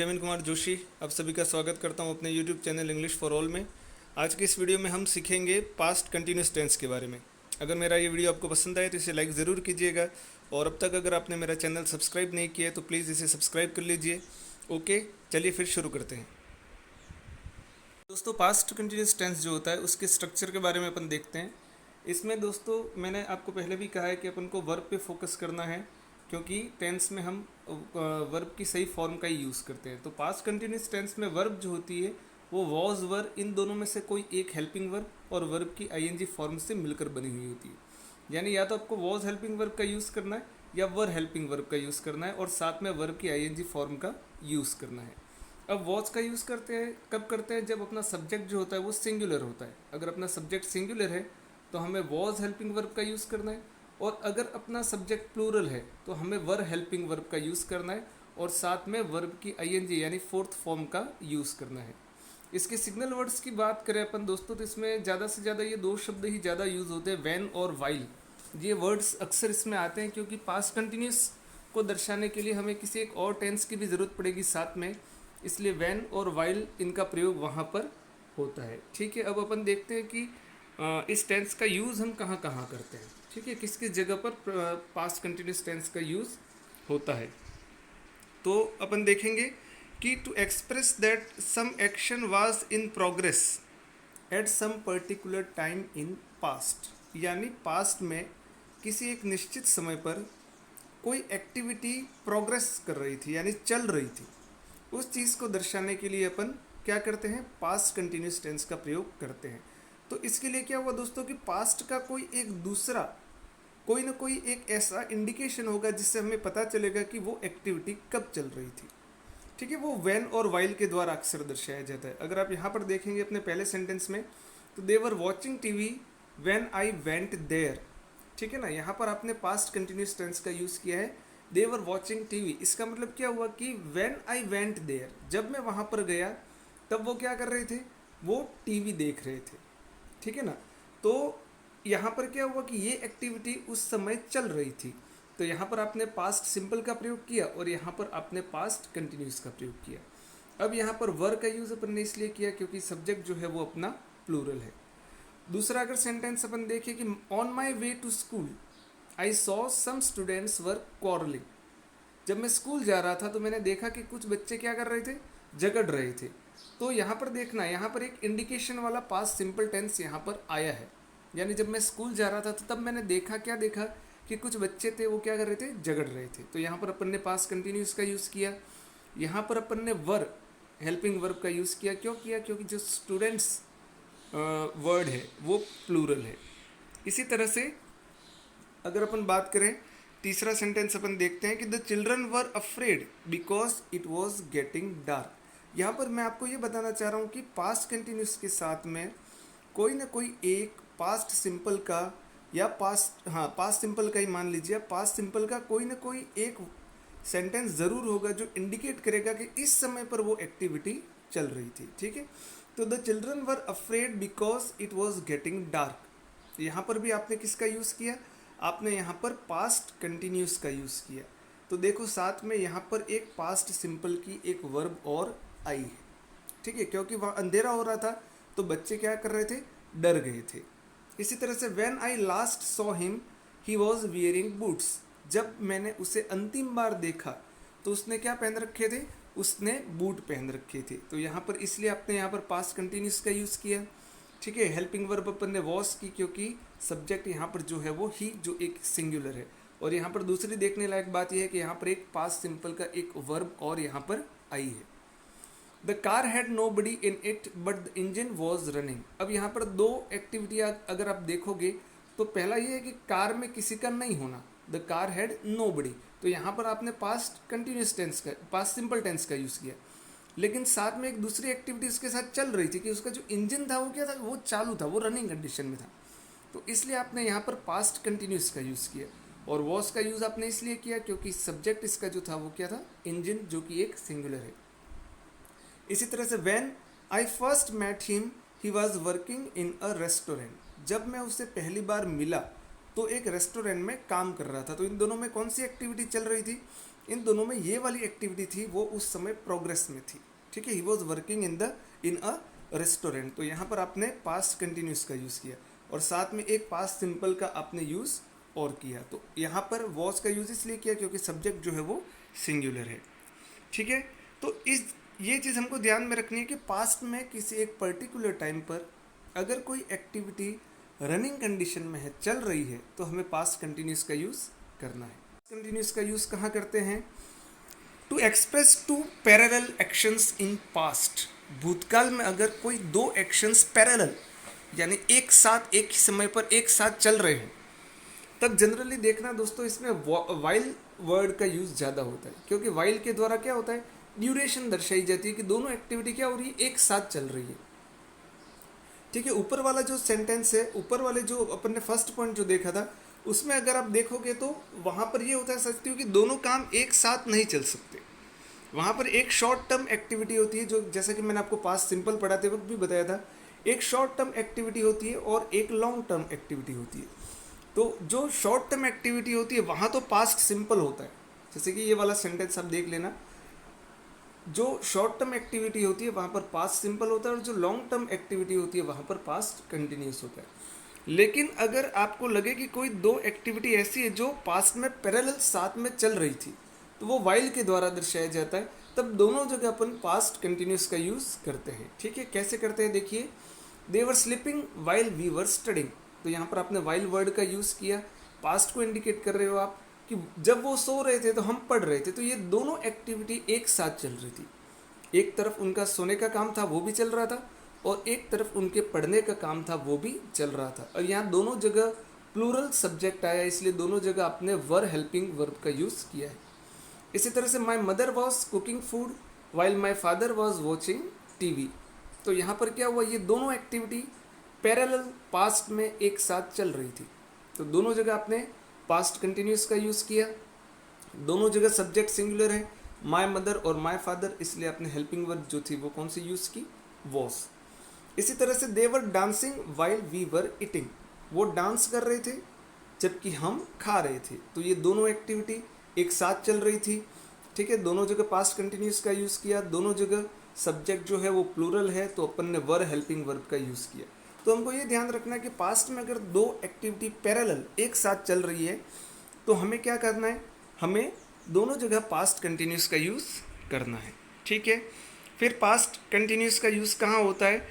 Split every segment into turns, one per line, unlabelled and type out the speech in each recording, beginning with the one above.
जमीन कुमार जोशी आप सभी का स्वागत करता हूं अपने YouTube channel English for all में। आज की इस वीडियो में हम सीखेंगे पास्ट कंटिन्यूस टेंस के बारे में। अगर मेरा ये वीडियो आपको पसंद आए तो इसे लाइक ज़रूर कीजिएगा, और अब तक अगर आपने मेरा चैनल सब्सक्राइब नहीं किया है तो प्लीज़ इसे सब्सक्राइब कर लीजिए। ओके, चलिए फिर शुरू करते हैं। दोस्तों, पास्ट कंटिन्यूस टेंस जो होता है उसके स्ट्रक्चर के बारे में अपन देखते हैं। इसमें दोस्तों मैंने आपको पहले भी कहा है कि अपन को वर्ब पे फोकस करना है, क्योंकि टेंस में हम वर्ब की सही फॉर्म का ही यूज़ करते हैं। तो पास्ट कंटिन्यूस टेंस में वर्ब जो होती है वो वॉज वर, इन दोनों में से कोई एक हेल्पिंग वर्ब और वर्ब की आईएनजी फॉर्म से मिलकर बनी हुई होती है। यानी या तो आपको वॉज हेल्पिंग वर्ब का यूज़ करना है या वर हेल्पिंग वर्ब का यूज़ करना है, और साथ में वर्ब की आईएनजी फॉर्म का यूज़ करना है। अब वॉज का यूज़ करते हैं कब करते हैं? जब अपना सब्जेक्ट जो होता है वो सिंगुलर होता है। अगर अपना सब्जेक्ट सिंगुलर है तो हमें वॉज हेल्पिंग वर्ब का यूज़ करना है, और अगर अपना सब्जेक्ट प्लूरल है तो हमें वर हेल्पिंग वर्ब का यूज़ करना है, और साथ में वर्ब की आईएनजी यानी फोर्थ फॉर्म का यूज़ करना है। इसके सिग्नल वर्ड्स की बात करें अपन दोस्तों, तो इसमें ज़्यादा से ज़्यादा ये दो शब्द ही ज़्यादा यूज़ होते हैं, वैन और वाइल। ये वर्ड्स अक्सर इसमें आते हैं क्योंकि पास्ट कंटिन्यूस को दर्शाने के लिए हमें किसी एक और टेंस की भी ज़रूरत पड़ेगी साथ में, इसलिए वैन और वाइल इनका प्रयोग वहाँ पर होता है। ठीक है, अब अपन देखते हैं कि इस टेंस का यूज़ हम कहाँ कहाँ करते हैं। ठीक है, किस किस जगह पर पास्ट कंटिन्यूस टेंस का यूज़ होता है। तो अपन देखेंगे कि to express that some action was in progress at some particular time in past, यानी पास्ट में किसी एक निश्चित समय पर कोई एक्टिविटी प्रोग्रेस कर रही थी यानी चल रही थी, उस चीज़ को दर्शाने के लिए अपन क्या करते हैं? पास्ट कंटिन्यूस टेंस का प्रयोग करते हैं। तो इसके लिए क्या हुआ दोस्तों कि पास्ट का कोई एक दूसरा कोई ना कोई एक ऐसा इंडिकेशन होगा जिससे हमें पता चलेगा कि वो एक्टिविटी कब चल रही थी। ठीक है, वो व्हेन और वाइल के द्वारा अक्सर दर्शाया जाता है। अगर आप यहाँ पर देखेंगे अपने पहले सेंटेंस में, तो they were watching TV when I went there. ठीक है ना, यहाँ पर आपने पास्ट कंटिन्यूस टेंस का यूज़ किया है, दे वर वॉचिंग टीवी। इसका मतलब क्या हुआ कि व्हेन आई वेंट देयर, जब मैं वहाँ पर गया तब वो क्या कर रहे थे? वो टीवी देख रहे थे। ठीक है ना, तो यहाँ पर क्या हुआ कि ये एक्टिविटी उस समय चल रही थी। तो यहाँ पर आपने पास्ट सिंपल का प्रयोग किया और यहाँ पर आपने पास्ट कंटिन्यूस का प्रयोग किया। अब यहाँ पर वर का यूज़ अपन ने इसलिए किया क्योंकि सब्जेक्ट जो है वो अपना प्लूरल है। दूसरा अगर सेंटेंस अपन देखें कि on my way to school I saw some students were quarrelling. जब मैं स्कूल जा रहा था तो मैंने देखा कि कुछ बच्चे क्या कर रहे थे? झगड़ रहे थे। तो यहाँ पर देखना, यहाँ पर एक इंडिकेशन वाला पास्ट सिंपल टेंस यहाँ पर आया है। यानी जब मैं स्कूल जा रहा था तो तब मैंने देखा, क्या देखा? कि कुछ बच्चे थे वो क्या कर रहे थे? झगड़ रहे थे। तो यहाँ पर अपन ने पास्ट कंटिन्यूस का यूज़ किया। यहाँ पर अपन ने वर हेल्पिंग वर्ब का यूज़ किया। क्यों किया? क्योंकि जो स्टूडेंट्स वर्ड है वो प्लूरल है। इसी तरह से अगर अपन बात करें, तीसरा सेंटेंस अपन देखते हैं कि the children were afraid because it was getting dark. यहाँ पर मैं आपको ये बताना चाह रहा हूँ कि पास्ट कंटिन्यूस के साथ में कोई ना कोई एक पास्ट सिंपल का या पास्ट सिंपल का ही मान लीजिए, पास्ट सिंपल का कोई ना कोई एक सेंटेंस ज़रूर होगा जो इंडिकेट करेगा कि इस समय पर वो एक्टिविटी चल रही थी। ठीक है, तो the children were afraid because it was getting dark. यहाँ पर भी आपने किसका यूज़ किया? आपने यहाँ पर पास्ट कंटिन्यूस का यूज़ किया। तो देखो साथ में यहाँ पर एक पास्ट सिंपल की एक वर्ब और आई है। ठीक है, क्योंकि वहाँ अंधेरा हो रहा था तो बच्चे क्या कर रहे थे? डर गए थे। इसी तरह से when I last saw him he was wearing boots. जब मैंने उसे अंतिम बार देखा तो उसने क्या पहन रखे थे? उसने बूट पहन रखे थे। तो यहाँ पर इसलिए आपने यहाँ पर पास्ट कंटिन्यूस का यूज़ किया। ठीक है, हेल्पिंग वर्ब अपन ने वॉज की क्योंकि सब्जेक्ट यहाँ पर जो है वो ही, जो एक सिंगुलर है। और यहाँ पर दूसरी देखने लायक बात यह है कि यहाँ पर एक पास्ट सिंपल का एक वर्ब और यहाँ पर आई है। The car had nobody in it but the engine was running. अब यहाँ पर दो एक्टिविटी अगर आप देखोगे तो पहला ये है कि कार में किसी का नहीं होना, द कार हैड नो बडी। तो यहाँ पर आपने पास्ट कंटिन्यूस टेंस का, पास्ट सिंपल टेंस का यूज़ किया। लेकिन साथ में एक दूसरी एक्टिविटी उसके साथ चल रही थी कि उसका जो इंजन था वो क्या था? वो चालू था, वो रनिंग कंडीशन में था। तो इसलिए आपने यहाँ पर पास्ट कंटिन्यूस का यूज़ किया। और वॉज का यूज़ आपने इसलिए किया क्योंकि सब्जेक्ट इसका जो था वो क्या था? इंजन, जो कि एक सिंगुलर है। इसी तरह से when I first met him he was working in a restaurant. जब मैं उससे पहली बार मिला तो एक रेस्टोरेंट में काम कर रहा था। तो इन दोनों में कौन सी एक्टिविटी चल रही थी? इन दोनों में ये वाली एक्टिविटी थी वो उस समय प्रोग्रेस में थी, ठीक है। ही was working in a restaurant, तो यहाँ पर आपने पास्ट कंटिन्यूस का यूज़ किया और साथ में एक पास्ट सिंपल का आपने यूज़ और किया। तो यहाँ पर वॉज का यूज़ इसलिए किया क्योंकि सब्जेक्ट जो है वो सिंगुलर है, ठीक है। तो ये चीज़ हमको ध्यान में रखनी है कि पास्ट में किसी एक पर्टिकुलर टाइम पर अगर कोई एक्टिविटी रनिंग कंडीशन में है, चल रही है, तो हमें पास्ट कंटिन्यूस का यूज़ करना है। कंटिन्यूस का यूज़ कहाँ करते हैं? To express two parallel actions in past. भूतकाल में अगर कोई दो एक्शंस पैरेलल यानी एक साथ एक ही समय पर एक साथ चल रहे हो, तब जनरली देखना दोस्तों इसमें वाइल वर्ड का यूज़ ज़्यादा होता है, क्योंकि वाइल के द्वारा क्या होता है, ड्यूरेशन दर्शाई जाती है कि दोनों एक्टिविटी क्या हो रही है, एक साथ चल रही है, ठीक है। ऊपर वाला जो सेंटेंस है, ऊपर वाले जो अपन ने फर्स्ट पॉइंट जो देखा था, उसमें अगर आप देखोगे तो वहाँ पर ये होता है सकती हो कि दोनों काम एक साथ नहीं चल सकते। वहाँ पर एक शॉर्ट टर्म एक्टिविटी होती है, जो जैसा कि मैंने आपको पास्ट सिंपल पढ़ाते वक्त भी बताया था, एक शॉर्ट टर्म एक्टिविटी होती है और एक लॉन्ग टर्म एक्टिविटी होती है। तो जो शॉर्ट टर्म एक्टिविटी होती है वहाँ तो पास्ट सिंपल होता है, जैसे कि ये वाला सेंटेंस आप देख लेना, जो शॉर्ट टर्म एक्टिविटी होती है वहाँ पर पास्ट सिंपल होता है और जो लॉन्ग टर्म एक्टिविटी होती है वहाँ पर पास्ट कंटिन्यूस होता है। लेकिन अगर आपको लगे कि कोई दो एक्टिविटी ऐसी है जो पास्ट में पैरेलल साथ में चल रही थी, तो वो वाइल के द्वारा दर्शाया जाता है, तब दोनों जगह अपन पास्ट कंटिन्यूस का यूज़ करते हैं, ठीक है। कैसे करते हैं देखिए, they were sleeping while we were studying, तो यहाँ पर आपने वाइल वर्ड का यूज़ किया, पास्ट को इंडिकेट कर रहे हो आप कि जब वो सो रहे थे तो हम पढ़ रहे थे, तो ये दोनों एक्टिविटी एक साथ चल रही थी। एक तरफ उनका सोने का काम था वो भी चल रहा था और एक तरफ उनके पढ़ने का काम था वो भी चल रहा था, और यहाँ दोनों जगह प्लूरल सब्जेक्ट आया, इसलिए दोनों जगह आपने वर हेल्पिंग वर्ब का यूज़ किया है। इसी तरह से my mother was cooking food while my father was watching TV, तो यहाँ पर क्या हुआ, ये दोनों एक्टिविटी पैरेलल पास्ट में एक साथ चल रही थी, तो दोनों जगह आपने पास्ट कंटिन्यूस का यूज़ किया। दोनों जगह सब्जेक्ट सिंगुलर है, माई मदर और माई फादर, इसलिए आपने हेल्पिंग वर्ब जो थी वो कौन सी यूज़ की, वॉज। इसी तरह से they were dancing while we were eating, वो डांस कर रहे थे जबकि हम खा रहे थे, तो ये दोनों एक्टिविटी एक साथ चल रही थी, ठीक है। दोनों जगह पास्ट कंटिन्यूस का यूज़ किया, दोनों जगह सब्जेक्ट जो है वो प्लूरल है, तो अपन ने वर हेल्पिंग वर्ब का यूज़ किया। तो हमको ये ध्यान रखना है कि पास्ट में अगर दो एक्टिविटी पैरेलल एक साथ चल रही है तो हमें क्या करना है, हमें दोनों जगह पास्ट कंटिन्यूस का यूज़ करना है, ठीक है। फिर पास्ट कंटिन्यूस का यूज़ कहाँ होता है,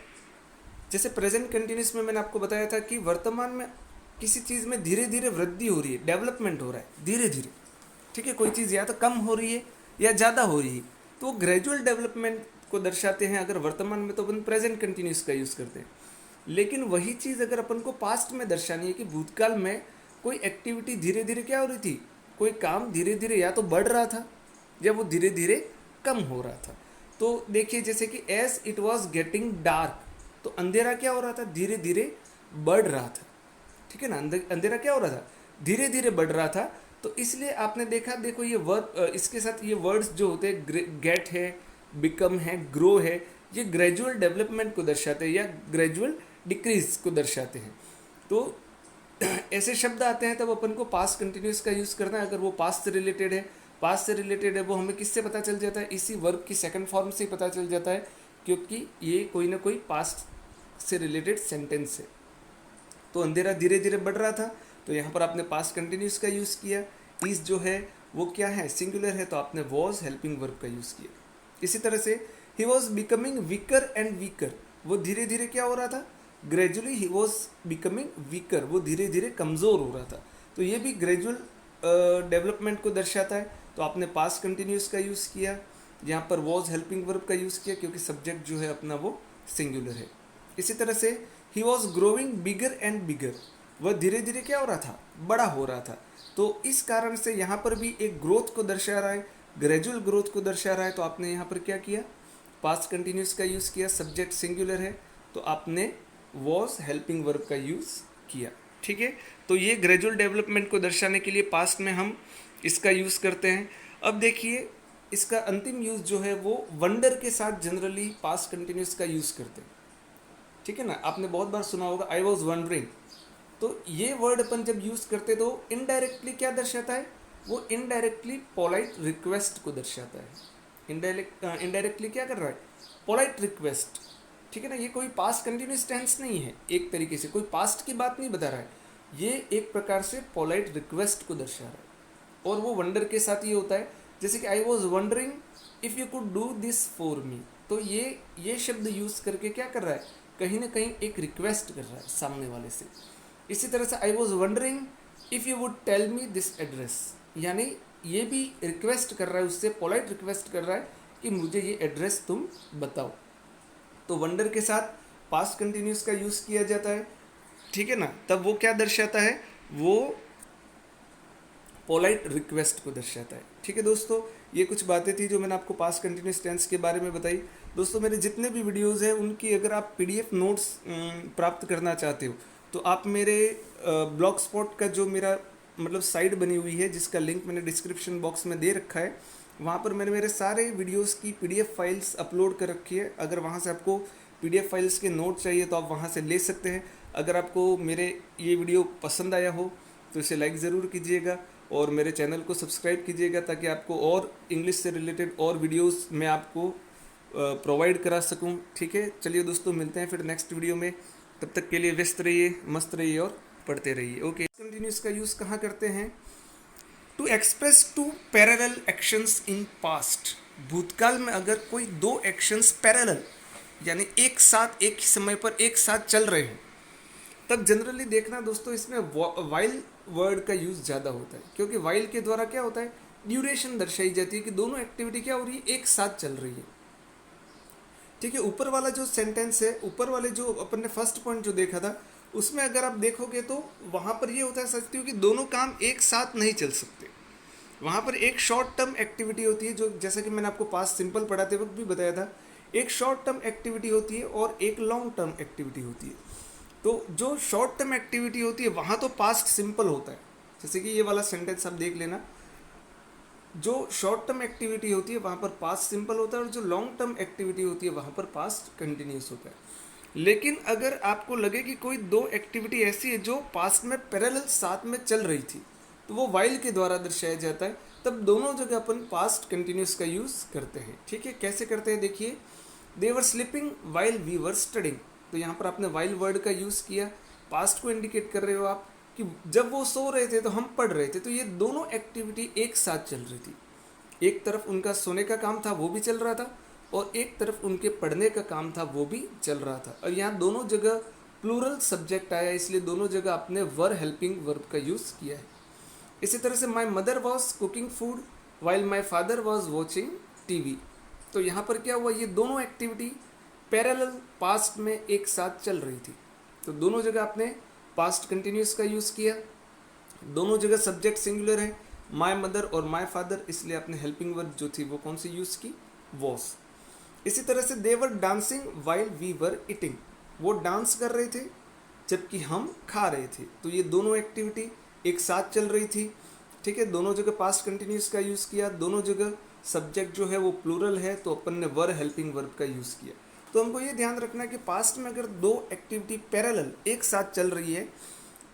जैसे प्रेजेंट कंटिन्यूस में मैंने आपको बताया था कि वर्तमान में किसी चीज़ में धीरे धीरे वृद्धि हो रही है, डेवलपमेंट हो रहा है धीरे धीरे, ठीक है। कोई चीज़ या तो कम हो रही है या ज़्यादा हो रही है, तो ग्रेजुअल डेवलपमेंट को दर्शाते हैं अगर वर्तमान में, तो अपन प्रेजेंट कंटिन्यूस का यूज़ करते हैं। लेकिन वही चीज़ अगर अपन को पास्ट में दर्शानी है कि भूतकाल में कोई एक्टिविटी धीरे धीरे क्या हो रही थी, कोई काम धीरे धीरे या तो बढ़ रहा था या वो धीरे धीरे कम हो रहा था। तो देखिए जैसे कि as it was getting dark, तो अंधेरा क्या हो रहा था, धीरे धीरे बढ़ रहा था, ठीक है ना। अंधेरा क्या हो रहा था, धीरे धीरे बढ़ रहा था। तो इसलिए आपने देखा, देखो ये वर्ड, इसके साथ ये वर्ड्स जो होते हैं, गेट है, बिकम है, ग्रो है, ये ग्रेजुअल डेवलपमेंट को दर्शाते हैं या ग्रेजुअल डिक्रीज को दर्शाते हैं। तो ऐसे शब्द आते हैं तब अपन को पास्ट कंटिन्यूस का यूज़ करना है। अगर वो पास्ट से रिलेटेड है, पास्ट से रिलेटेड है, वो हमें किससे पता चल जाता है, इसी वर्ब की सेकंड फॉर्म से ही पता चल जाता है, क्योंकि ये कोई ना कोई पास्ट से रिलेटेड सेंटेंस है। तो अंधेरा धीरे धीरे बढ़ रहा था, तो यहाँ पर आपने पास्ट कंटिन्यूस का यूज़ किया। इस जो है वो क्या है, सिंगुलर है, तो आपने वॉज हेल्पिंग वर्ब का यूज़ किया। इसी तरह से he was becoming weaker and weaker, वो धीरे धीरे क्या हो रहा था, gradually he was becoming weaker, वो धीरे धीरे कमज़ोर हो रहा था। तो ये भी ग्रेजुअल डेवलपमेंट को दर्शाता है, तो आपने पास्ट कंटिन्यूस का यूज़ किया। यहाँ पर वॉज हेल्पिंग वर्ब का यूज़ किया क्योंकि सब्जेक्ट जो है अपना वो सिंगुलर है। इसी तरह से he was growing bigger and bigger, वह धीरे धीरे क्या हो रहा था, बड़ा हो रहा था। तो इस कारण से यहाँ पर भी एक ग्रोथ को दर्शा रहा है, ग्रेजुअल ग्रोथ को दर्शा रहा है। तो आपने यहाँ पर क्या किया, पास्ट कंटिन्यूस का यूज़ किया, सब्जेक्ट सिंगुलर है, तो आपने वॉज हेल्पिंग वर्ब का यूज़ किया, ठीक है। तो ये ग्रेजुअल डेवलपमेंट को दर्शाने के लिए पास्ट में हम इसका यूज़ करते हैं। अब देखिए इसका अंतिम यूज़ जो है वो वंडर के साथ जनरली पास्ट कंटिन्यूस का यूज़ करते हैं, ठीक है ना। आपने बहुत बार सुना होगा आई वॉज वंडरिंग, तो ये वर्ड अपन जब यूज़ करते तो इनडायरेक्टली क्या दर्शाता है, वो इनडायरेक्टली पोलाइट रिक्वेस्ट को दर्शाता है। इनडायरेक्टली क्या कर रहा है, पोलाइट रिक्वेस्ट, ठीक है ना। ये कोई पास्ट कंटिन्यूस टेंस नहीं है, एक तरीके से कोई पास्ट की बात नहीं बता रहा है, ये एक प्रकार से पोलाइट रिक्वेस्ट को दर्शा रहा है। और वो वंडर के साथ ये होता है, जैसे कि आई was wondering if you could do this for me, तो ये शब्द यूज़ करके क्या कर रहा है, कहीं ना कहीं एक रिक्वेस्ट कर रहा है सामने वाले से। इसी तरह से I was wondering if you would tell me this address, यानी ये भी रिक्वेस्ट कर रहा है उससे, पोलाइट रिक्वेस्ट कर रहा है कि मुझे ये एड्रेस तुम बताओ। तो वंडर के साथ पास्ट कंटिन्यूस का यूज़ किया जाता है, ठीक है ना। तब वो क्या दर्शाता है, वो पोलाइट रिक्वेस्ट को दर्शाता है, ठीक है दोस्तों। ये कुछ बातें थी जो मैंने आपको पास्ट कंटिन्यूस टेंस के बारे में बताई। दोस्तों मेरे जितने भी वीडियोज़ हैं उनकी अगर आप PDF नोट्स प्राप्त करना चाहते हो तो आप मेरे ब्लॉग स्पॉट का जो मेरा मतलब साइट बनी हुई है, जिसका लिंक मैंने डिस्क्रिप्शन बॉक्स में दे रखा है, वहाँ पर मैंने मेरे सारे वीडियोस की PDF फाइल्स अपलोड कर रखी है। अगर वहाँ से आपको PDF फाइल्स के नोट चाहिए तो आप वहाँ से ले सकते हैं। अगर आपको मेरे ये वीडियो पसंद आया हो तो इसे लाइक ज़रूर कीजिएगा और मेरे चैनल को सब्सक्राइब कीजिएगा, ताकि आपको और इंग्लिश से रिलेटेड और वीडियोस मैं आपको प्रोवाइड करा सकूं, ठीक है। चलिए दोस्तों, मिलते हैं फिर नेक्स्ट वीडियो में। तब तक के लिए व्यस्त रहिए, मस्त रहिए और पढ़ते रहिए। ओके, कंटिन्यूस का यूज़ कहाँ करते हैं, to express two parallel actions in past. भूतकाल में अगर कोई दो एक्शंस पैरेलल यानी एक साथ एक ही समय पर एक साथ चल रहे हों, तब जनरली देखना दोस्तों इसमें वाइल वर्ड का यूज़ ज़्यादा होता है, क्योंकि वाइल के द्वारा क्या होता है, ड्यूरेशन दर्शाई जाती है कि दोनों एक्टिविटी क्या हो रही है, एक साथ चल रही है, ठीक है। ऊपर वाला जो सेंटेंस है, ऊपर वाले जो अपन ने फर्स्ट पॉइंट जो देखा था, उसमें अगर आप देखोगे तो वहाँ पर ये होता है सत्य कि दोनों काम एक साथ नहीं चल सकते। वहाँ पर एक शॉर्ट टर्म एक्टिविटी होती है, जो जैसा कि मैंने आपको पास्ट सिंपल पढ़ाते वक्त भी बताया था, एक शॉर्ट टर्म एक्टिविटी होती है और एक लॉन्ग टर्म एक्टिविटी होती है। तो जो शॉर्ट टर्म एक्टिविटी होती है वहाँ तो पास्ट सिंपल होता है, जैसे कि ये वाला सेंटेंस आप देख लेना। जो शॉर्ट टर्म एक्टिविटी होती है वहाँ पर पास्ट सिंपल होता है और जो लॉन्ग टर्म एक्टिविटी होती है वहाँ पर पास्ट कंटिन्यूस होता है। लेकिन अगर आपको लगे कि कोई दो एक्टिविटी ऐसी है जो पास्ट में पैरेलल साथ में चल रही थी, तो वो वाइल के द्वारा दर्शाया जाता है। तब दोनों जगह अपन पास्ट कंटिन्यूस का यूज़ करते हैं, ठीक है। कैसे करते हैं देखिए, they were sleeping while we were studying, तो यहाँ पर आपने वाइल वर्ड का यूज़ किया, पास्ट को इंडिकेट कर रहे हो आप कि जब वो सो रहे थे तो हम पढ़ रहे थे। तो ये दोनों एक्टिविटी एक साथ चल रही थी, एक तरफ उनका सोने का काम था वो भी चल रहा था और एक तरफ उनके पढ़ने का काम था वो भी चल रहा था। और यहाँ दोनों जगह प्लूरल सब्जेक्ट आया, इसलिए दोनों जगह आपने वर हेल्पिंग वर्ब का यूज़ किया है। इसी तरह से my mother was cooking food while my father was watching TV, तो यहाँ पर क्या हुआ, ये दोनों एक्टिविटी पैरेलल पास्ट में एक साथ चल रही थी। तो दोनों जगह आपने पास्ट कंटिन्यूस का यूज़ किया, दोनों जगह सब्जेक्ट सिंगुलर है, माई मदर और माई फादर, इसलिए आपने हेल्पिंग वर्ब जो थी वो कौन सी यूज़ की, वॉज। इसी तरह से they were dancing while we were eating, वो डांस कर रहे थे जबकि हम खा रहे थे। तो ये दोनों एक्टिविटी एक साथ चल रही थी, ठीक है। दोनों जगह पास्ट कंटिन्यूस का यूज़ किया, दोनों जगह सब्जेक्ट जो है वो प्लूरल है, तो अपन ने वर हेल्पिंग वर्ब का यूज़ किया। तो हमको ये ध्यान रखना है कि पास्ट में अगर दो एक्टिविटी पैरेलल एक साथ चल रही है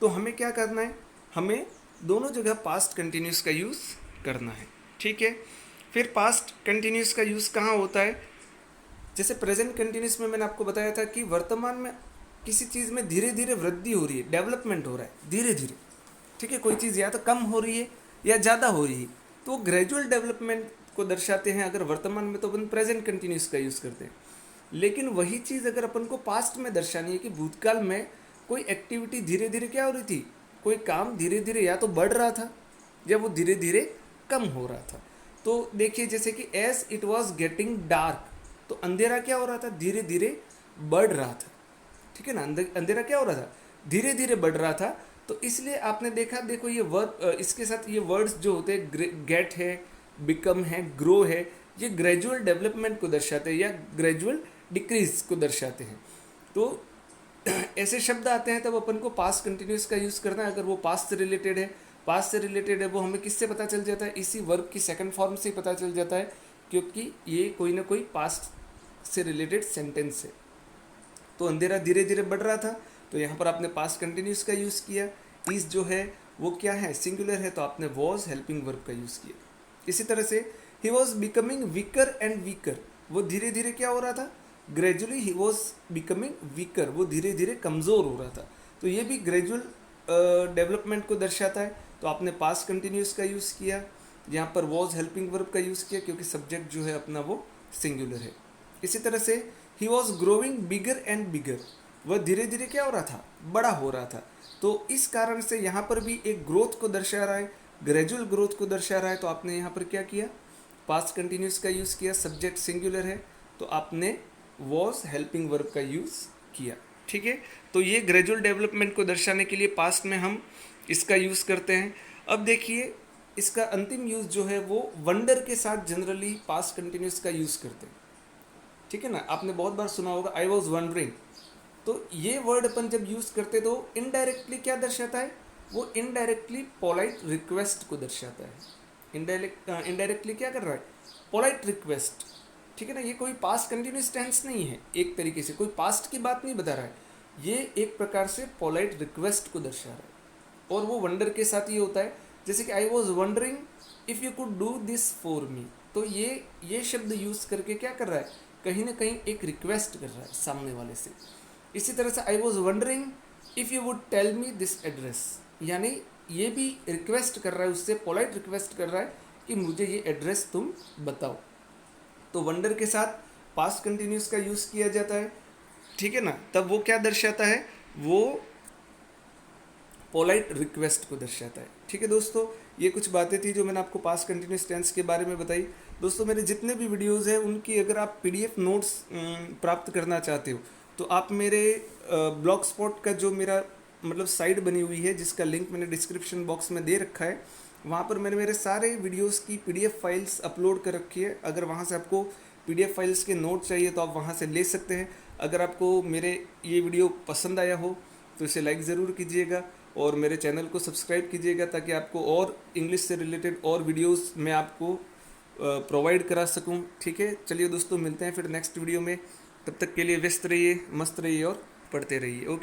तो हमें क्या करना है, हमें दोनों जगह पास्ट कंटिन्यूस का यूज़ करना है, ठीक है। फिर पास्ट कंटिन्यूस का यूज़ कहाँ होता है, जैसे प्रेजेंट कंटिन्यूस में मैंने आपको बताया था कि वर्तमान में किसी चीज़ में धीरे धीरे वृद्धि हो रही है, डेवलपमेंट हो रहा है धीरे धीरे, ठीक है। कोई चीज़ या तो कम हो रही है या ज़्यादा हो रही है, तो ग्रेजुअल डेवलपमेंट को दर्शाते हैं अगर वर्तमान में, तो अपन प्रेजेंट कंटिन्यूस का यूज़ करते हैं। लेकिन वही चीज़ अगर अपन को पास्ट में दर्शानी है कि भूतकाल में कोई एक्टिविटी धीरे धीरे क्या हो रही थी, कोई काम धीरे धीरे या तो बढ़ रहा था या वो धीरे धीरे कम हो रहा था। तो देखिए जैसे कि as it was getting dark, तो अंधेरा क्या हो रहा था, धीरे धीरे बढ़ रहा था, ठीक है ना। अंधेरा क्या हो रहा था, धीरे धीरे बढ़ रहा था। तो इसलिए आपने देखा, देखो ये वर्ब, इसके साथ ये वर्ड्स जो होते हैं, गेट है, बिकम है, ग्रो है, ये ग्रेजुअल डेवलपमेंट को दर्शाते हैं या ग्रेजुअल डिक्रीज को दर्शाते हैं। तो ऐसे शब्द आते हैं तब अपन को पास्ट कंटिन्यूस का यूज़ करना है। अगर वो पास्ट से रिलेटेड है, पास्ट से रिलेटेड है, वो हमें किससे पता चल जाता है, इसी वर्ब की सेकंड फॉर्म से ही पता चल जाता है, क्योंकि ये कोई ना कोई पास्ट से रिलेटेड सेंटेंस है। तो अंधेरा धीरे धीरे बढ़ रहा था, तो यहाँ पर आपने पास्ट कंटिन्यूस का यूज़ किया। इस जो है वो क्या है, सिंगुलर है, तो आपने वॉज हेल्पिंग वर्ब का यूज़ किया। इसी तरह से he was becoming weaker and weaker, वो धीरे धीरे क्या हो रहा था, gradually he was becoming weaker, वो धीरे धीरे कमज़ोर हो रहा था। तो ये भी ग्रेजुअल डेवलपमेंट को दर्शाता है। तो आपने पास्ट कंटिन्यूस का यूज़ किया, यहाँ पर वॉज हेल्पिंग वर्ब का यूज़ किया क्योंकि सब्जेक्ट जो है अपना वो सिंगुलर है। इसी तरह से he was growing bigger and bigger, वह धीरे धीरे क्या हो रहा था, बड़ा हो रहा था। तो इस कारण से यहाँ पर भी एक ग्रोथ को दर्शा रहा है, ग्रेजुअल ग्रोथ को दर्शा रहा है। तो आपने यहाँ पर क्या किया, पास्ट कंटिन्यूस का यूज़ किया, सब्जेक्ट सिंगुलर है तो आपने वॉज हेल्पिंग वर्ब का यूज़ किया। ठीक है, तो ये ग्रेजुअल डेवलपमेंट को दर्शाने के लिए पास्ट में हम इसका यूज़ करते हैं। अब देखिए इसका अंतिम यूज़ जो है वो वंडर के साथ जनरली पास्ट कंटिन्यूस का यूज़ करते हैं। ठीक है ना, आपने बहुत बार सुना होगा आई वॉज वंडरिंग। तो ये वर्ड अपन जब यूज़ करते तो इनडायरेक्टली क्या दर्शाता है, वो इनडायरेक्टली पोलाइट रिक्वेस्ट को दर्शाता है। इनडायरेक्टली क्या कर रहा है, पोलाइट रिक्वेस्ट। ठीक है ना, ये कोई पास्ट कंटिन्यूस टेंस नहीं है, एक तरीके से कोई पास्ट की बात नहीं बता रहा है, ये एक प्रकार से पोलाइट रिक्वेस्ट को दर्शा रहा है। और वो वंडर के साथ ये होता है, जैसे कि आई was wondering if you could do this for me. तो ये शब्द यूज़ करके क्या कर रहा है, कहीं ना कहीं एक रिक्वेस्ट कर रहा है सामने वाले से। इसी तरह से I was wondering if you would tell me this address, यानी ये भी रिक्वेस्ट कर रहा है उससे, पोलाइट रिक्वेस्ट कर रहा है कि मुझे ये एड्रेस तुम बताओ। तो वंडर के साथ पास्ट कंटिन्यूस का यूज़ किया जाता है। ठीक है ना, तब वो क्या दर्शाता है, वो पोलाइट रिक्वेस्ट को दर्शाता है। ठीक है दोस्तों, ये कुछ बातें थी जो मैंने आपको पास्ट कंटिन्यूस टेंस के बारे में बताई। दोस्तों मेरे जितने भी वीडियोस हैं उनकी अगर आप पीडीएफ नोट्स प्राप्त करना चाहते हो तो आप मेरे ब्लॉग स्पॉट का जो मेरा मतलब साइट बनी हुई है, जिसका लिंक मैंने डिस्क्रिप्शन बॉक्स में दे रखा है, वहाँ पर मैंने मेरे सारे वीडियोस की पीडीएफ फाइल्स अपलोड कर रखी है। अगर वहाँ से आपको पीडीएफ फाइल्स के नोट चाहिए तो आप वहाँ से ले सकते हैं। अगर आपको मेरे ये वीडियो पसंद आया हो तो इसे लाइक ज़रूर कीजिएगा और मेरे चैनल को सब्सक्राइब कीजिएगा, ताकि आपको और इंग्लिश से रिलेटेड और वीडियोस मैं आपको प्रोवाइड करा सकूं। ठीक है, चलिए दोस्तों मिलते हैं फिर नेक्स्ट वीडियो में। तब तक के लिए व्यस्त रहिए, मस्त रहिए और पढ़ते रहिए। ओके।